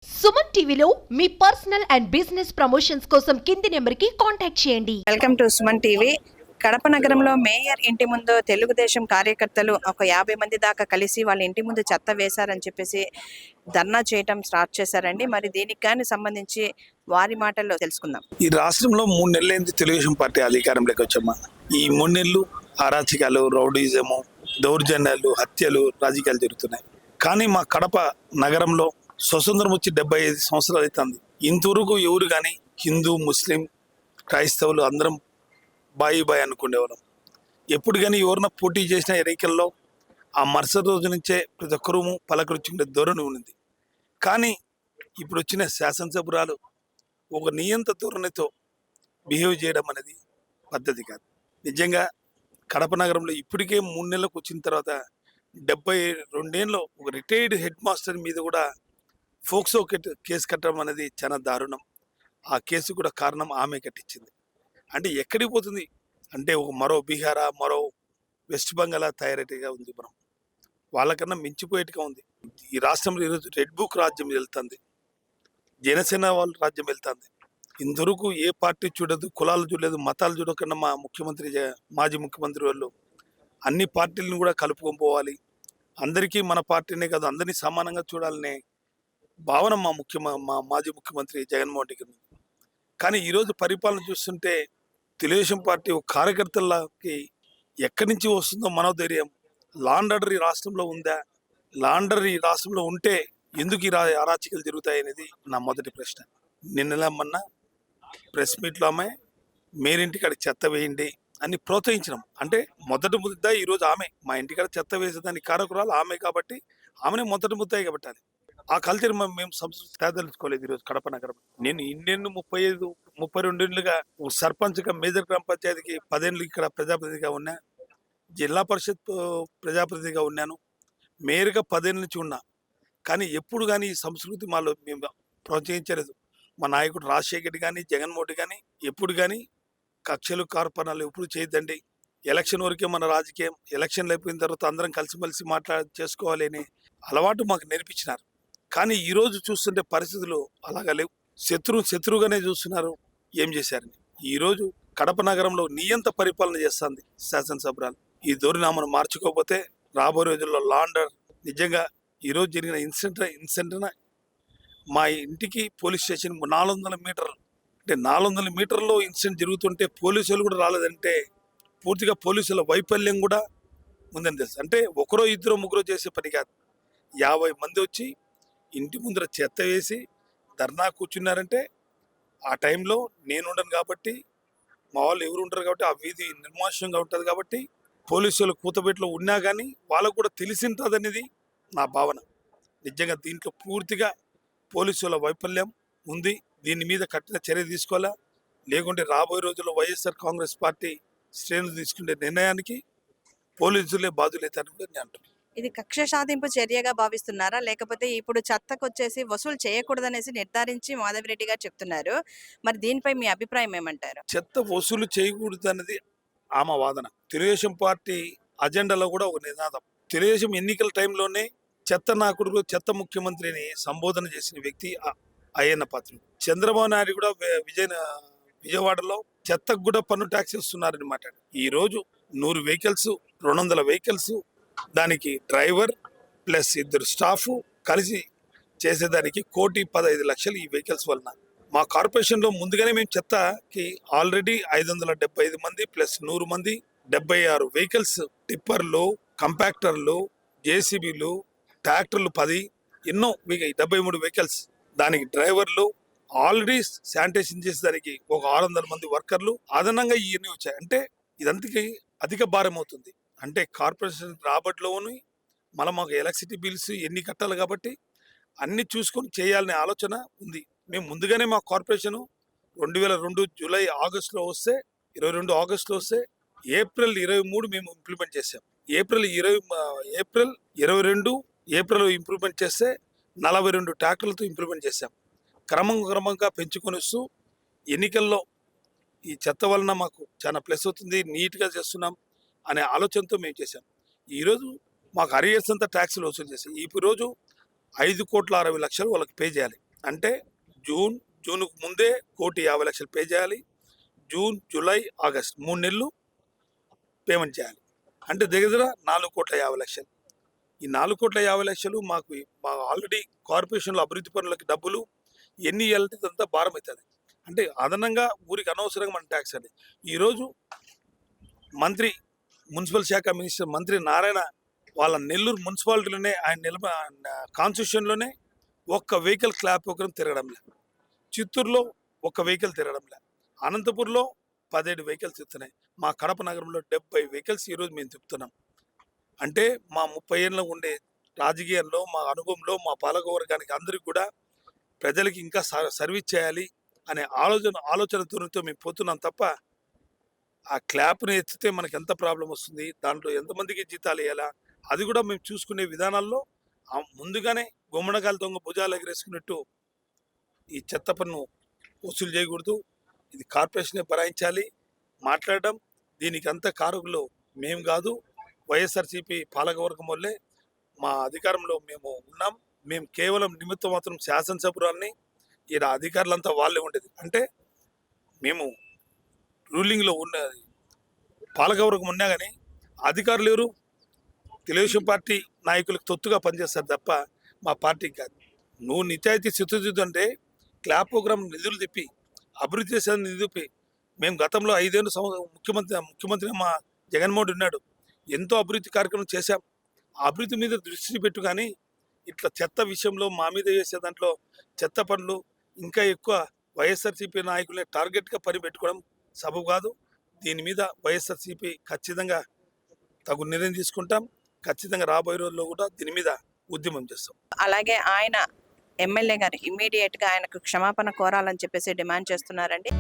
సుమన్ టీవీలో మీ personal and business promotions కోసం కింది నెంబర్కి కాంటాక్ట్ చేయండి. Welcome to Suman TV. Kadapa నగరంలో మేయర్ ఇంటి ముందు తెలుగుదేశం కార్యకర్తలు ఒక 50 మంది దాకా కలిసి వాళ్ళ ఇంటి ముందు చెత్త వేశారని చెప్పేసి ధర్నా చేయటం స్టార్ట్ చేశారండి. మరి దీనికి కానీ సంబంధించి వారి మాటల్లో తెలుసుకుందాం. ఈ రాష్ట్రంలో 3 నెలలైంది తెలుగుదేశం పార్టీ అధికారంలోకి వచ్చామా. ఈ 3 నెలలు అరాచకాలు, రౌడీజము, దౌర్జన్యాలు, హత్యలు, రాజకీయాలు జరుగుతున్నాయి. కానీ మా కడప నగరంలో స్వతంత్రం వచ్చి 75 సంవత్సరాలు అవుతుంది. ఇంతవరకు ఎవరు కానీ హిందూ, ముస్లిం, క్రైస్తవులు అందరం బాయి అనుకునేవాళ్ళం. ఎప్పుడు కానీ ఎవరన్నా పోటీ చేసిన ఎన్నికల్లో ఆ మరుసటి రోజు నుంచే ప్రతి ఒక్కరూ పలకరించుకునే ధోరణి ఉన్నది. కానీ ఇప్పుడు వచ్చిన శాసనసభ్యురాలు ఒక నియంత ధోరణితో బిహేవ్ చేయడం అనేది పద్ధతి కాదు. నిజంగా కడప నగరంలో ఇప్పటికే 3 నెలలకు వచ్చిన తర్వాత 72 ఏళ్ళలో ఒక రిటైర్డ్ హెడ్ మాస్టర్ మీద కూడా ఫోక్సో కేసు కట్టడం అనేది చాలా దారుణం. ఆ కేసు కూడా కారణం ఆమె కట్టించింది. అంటే ఎక్కడికి పోతుంది అంటే ఒక మరో బీహారా, మరో వెస్ట్ బెంగాల్ తయారీగా ఉంది. మనం వాళ్ళకన్నా మించిపోయేట్టుగా ఉంది. ఈ రాష్ట్రంలో ఈరోజు రెడ్ బుక్ రాజ్యం వెళ్తుంది, జనసేన వాళ్ళు రాజ్యం వెళ్తుంది. ఇంతవరకు ఏ పార్టీ చూడదు, కులాలు చూడలేదు, మతాలు చూడకుండా మా ముఖ్యమంత్రి, మాజీ ముఖ్యమంత్రి వాళ్ళు అన్ని పార్టీలను కూడా కలుపుకొని పోవాలి, అందరికీ మన పార్టీనే కాదు అందరినీ సమానంగా చూడాలనే భావన మా మాజీ ముఖ్యమంత్రి జగన్మోహన్ రెడ్డి. కానీ ఈరోజు పరిపాలన చూస్తుంటే తెలుగుదేశం పార్టీ కార్యకర్తలకి ఎక్కడి నుంచి వస్తుందో మనోధైర్యం. లాండ్ ఆర్డర్ ఈ రాష్ట్రంలో ఉందా? లాండ్ ఆర్డర్ ఈ రాష్ట్రంలో ఉంటే ఎందుకు ఈ అరాచకాలు జరుగుతాయి అనేది నా మొదటి ప్రశ్న. నిన్నలేమన్నా ప్రెస్ మీట్లో ఆమె మీరింటికాడ చెత్త వేయండి అని ప్రోత్సహించడం అంటే మొదటి ముద్ద ఈరోజు ఆమె మా ఇంటికాడ చెత్త వేసేదానికి కారకురాలు ఆమె కాబట్టి ఆమెనే మొదటి ముద్దాయి కాబట్టి అది ఆ కల్చర్ మేము సంస్కృతి తెలుసుకోలేదు. ఈరోజు కడప నగరం నేను ఇన్నేళ్ళు 32 ఏళ్ళుగా సర్పంచ్గా, మేజర్ గ్రామ పంచాయతీకి 10 ఏళ్ళు ఇక్కడ ప్రజాప్రతినిధిగా ఉన్నా, జిల్లా పరిషత్ ప్రజాప్రతినిధిగా ఉన్నాను, మేయర్గా 10 ఏళ్ళ నుంచి ఉన్నా. కానీ ఎప్పుడు కానీ ఈ సంస్కృతి మాలో మేము ప్రోత్సహించలేదు. మా నాయకుడు రాజశేఖర్ రెడ్డి కానీ, జగన్మోహన్ రెడ్డి కానీ ఎప్పుడు కానీ కక్షలు, కార్పణాలు ఎప్పుడు చేయొద్దండి, ఎలక్షన్ వరకే మన రాజకీయం, ఎలక్షన్లు అయిపోయిన తర్వాత అందరం కలిసిమెలిసి చేసుకోవాలి అనే అలవాటు మాకు నేర్పించినారు. కానీ ఈరోజు చూస్తుంటే పరిస్థితులు అలాగా లేవు. శత్రువుగానే చూస్తున్నారు. ఏం చేశారని ఈరోజు కడప నగరంలో నియంత పరిపాలన చేస్తుంది శాసనసభ్యురాలు. ఈ ధోరణి మార్చుకోకపోతే రాబోయే రోజుల్లో లాండర్ నిజంగా ఈరోజు జరిగిన ఇన్సిడెంట్ మా ఇంటికి పోలీస్ స్టేషన్ 400 మీటర్లు, అంటే 400 మీటర్లో ఇన్సిడెంట్ జరుగుతుంటే పోలీసులు కూడా రాలేదంటే పూర్తిగా పోలీసుల వైఫల్యం కూడా ఉందని తెలుసు. అంటే ఒకరో ఇద్దరో ముగ్గురో చేసే పని కాదు. 50 మంది వచ్చి ఇంటి ముందర చెత్త వేసి ధర్నా కూర్చున్నారంటే ఆ టైంలో నేను ఉండను కాబట్టి, మా వాళ్ళు ఎవరు ఉంటారు కాబట్టి ఆ వీధి నిర్మానుష్యంగా ఉంటుంది కాబట్టి పోలీసులు కూతబెట్లో ఉన్నా కానీ వాళ్ళకు కూడా తెలిసింటుందనేది నా భావన. నిజంగా దీంట్లో పూర్తిగా పోలీసుల వైఫల్యం ఉంది. దీని మీద కఠిన చర్య తీసుకోవాలా, లేకుంటే రాబోయే రోజుల్లో వైఎస్ఆర్ కాంగ్రెస్ పార్టీ శ్రేణులు తీసుకునే నిర్ణయానికి పోలీసులే బాధ్యులైతారని కూడా నేను అంటున్నాను. ఇది కక్ష సాధింపు చర్యగా భావిస్తున్నారా, లేకపోతే ఇప్పుడు చెత్తకు వచ్చేసి వసూలు చేయకూడదనేసి నిర్ధారించి మాధవిరెడ్డి గారు చెప్తున్నారు. మరి దీనిపై మీ అభిప్రాయం ఏమంటారు? చెత్త వసూలు చేయకూడదు అన్నది ఆమె వాదన. తెలుగుదేశం పార్టీ అజెండాలో కూడా ఒక నినాదం. తెలుగుదేశం ఎన్నికల టైంలోనే చెత్త నాకుడు, చెత్త ముఖ్యమంత్రిని సంబోధన చేసిన వ్యక్తి అయ్యన్న పాత్రుడు. చంద్రబాబు నాయుడు కూడా విజయవాడలో చెత్తకు కూడా పన్ను ట్యాక్స్ ఇస్తున్నారని మాట్లాడు. ఈ రోజు 100 వెహికల్స్, 200 వెహికల్స్, దానికి డ్రైవర్ ప్లస్ 2 స్టాఫ్ కలిసి చేసేదానికి 1,15,00,000 ఈ వెహికల్స్ వలన. మా కార్పొరేషన్లో ముందుగానే మేము చెత్తకి ఆల్రెడీ 575 మంది ప్లస్ 100 మంది, 76 వెహికల్స్, టిప్పర్లు, కంపాక్టర్లు, జేసీబీలు, ట్రాక్టర్లు 10, ఎన్నో 73 వెహికల్స్, దానికి డ్రైవర్లు, ఆల్రెడీ శానిటేషన్ చేసేదానికి ఒక 600 మంది వర్కర్లు అదనంగా ఇవన్నీ వచ్చాయి. అంటే ఇదంతకి అధిక భారం అవుతుంది. అంటే కార్పొరేషన్ రాబడిలోని మళ్ళీ మాకు ఎలక్ట్రిసిటీ బిల్స్ ఎన్ని కట్టాలి కాబట్టి అన్ని చూసుకొని చేయాలనే ఆలోచన ఉంది. మేము ముందుగానే మా కార్పొరేషను 2002 జూలై ఆగస్టులో వస్తే, 22 ఆగస్టులో వస్తే ఏప్రిల్ 23 మేము ఇంప్లిమెంట్ చేసాం. ఏప్రిల్ 22 ఏప్రిల్ ఇంప్లిమెంట్ చేస్తే 42 ట్రాక్టర్లతో ఇంప్లిమెంట్ చేశాం. క్రమంగా పెంచుకొని వస్తూ ఎన్నికల్లో ఈ చెత్త వలన మాకు చాలా ప్లస్ అవుతుంది, నీట్గా చేస్తున్నాం అనే ఆలోచనతో మేము చేశాం. ఈరోజు మాకు అరియర్స్ అంతా ట్యాక్సులు వసూలు చేసాం. ఈరోజు 5,60,00,000 వాళ్ళకి పే చేయాలి. అంటే జూన్కు ముందే 1,50,00,000 పే చేయాలి. జూన్, జూలై, ఆగస్ట్ 3 నెలలు పేమెంట్ చేయాలి. అంటే దగ్గర 4,50,00,000. ఈ 4,50,00,000 మా ఆల్రెడీ కార్పొరేషన్లో అభివృద్ధి పనులకి డబ్బులు ఎన్ని ఇవ్వాలంటే అంతా భారం అవుతుంది. అంటే అదనంగా ఊరికి అనవసరంగా మన ట్యాక్స్ అండి. ఈరోజు మున్సిపల్ శాఖ మినిస్టర్ మంత్రి నారాయణ వాళ్ళ నెల్లూరు మున్సిపాలిటీలోనే ఆయన కాన్స్టిట్యూషన్లోనే ఒక్క వెహికల్ క్లాప్ ప్రోగ్రామ్ తిరగడం లేదు. చిత్తూరులో ఒక్క వెహికల్ తిరగడం లేదు. అనంతపూర్లో 17 వెహికల్స్ తిప్పుతున్నాయి. మా కడప నగరంలో 70 వెహికల్స్ ఈరోజు మేము తిప్పుతున్నాం. అంటే మా 30 ఏళ్ళలో ఉండే రాజకీయాల్లో, మా అనుభవంలో, మా పాలకవర్గానికి అందరికీ కూడా ప్రజలకి ఇంకా సర్వీస్ చేయాలి అనే ఆలోచన ధోరణితో మేము పోతున్నాం తప్ప ఆ క్లాప్ని ఎత్తితే మనకి ఎంత ప్రాబ్లం వస్తుంది, దాంట్లో ఎంతమందికి జీతాలు ఇవ్వాలా, అది కూడా మేము చూసుకునే విధానాల్లో ముందుగానే గుమ్మడికాయల దొంగ భుజాలు ఎగరేసుకున్నట్టు ఈ చెత్త పన్ను వసూలు చేయకూడదు. ఇది కార్పొరేషనే భరాయించాలి. మాట్లాడడం దీనికి అంత కారకులు మేము కాదు, వైఎస్ఆర్సీపీ పాలకవర్గం వల్లే మా అధికారంలో మేము ఉన్నాం. మేము కేవలం నిమిత్తం మాత్రం శాసనసభ్యురాల్ని, ఈడ అధికారులంతా వాళ్ళే ఉండేది. అంటే మేము రూలింగ్లో ఉన్న పాలకవర్గం ఉన్నా కానీ అధికారులు ఎవరు తెలుగుదేశం పార్టీ నాయకులకు తొత్తుగా పనిచేస్తారు తప్ప మా పార్టీకి కాదు. నువ్వు నిజాయితీ చిత్తశుద్ధి అంటే క్లాప్ ప్రోగ్రామ్ నిధులు తిప్పి అభివృద్ధి చేసేది నిధులు తిప్పి మేము గతంలో 5 ఏళ్ళు ముఖ్యమంత్రి మా జగన్మోహన్ ఉన్నాడు, ఎంతో అభివృద్ధి కార్యక్రమం చేశాం. ఆ అభివృద్ధి మీద దృష్టి పెట్టు కానీ ఇట్లా చెత్త విషయంలో మా మీద చేసే దాంట్లో చెత్త పనులు ఇంకా ఎక్కువ వైఎస్ఆర్సీపీ నాయకులే టార్గెట్గా పని పెట్టుకోవడం సబబు కాదు. దీని మీద వైఎస్ఆర్సీపీ ఖచ్చితంగా తగు నిర్ణయం తీసుకుంటాం. ఖచ్చితంగా రాబోయే రోజుల్లో కూడా దీని మీద ఉద్యమం చేస్తాం. అలాగే ఆయన ఎమ్మెల్యే గారు ఇమ్మీడియట్ గా ఆయనకు క్షమాపణ కోరాలని చెప్పేసి డిమాండ్ చేస్తున్నారండి.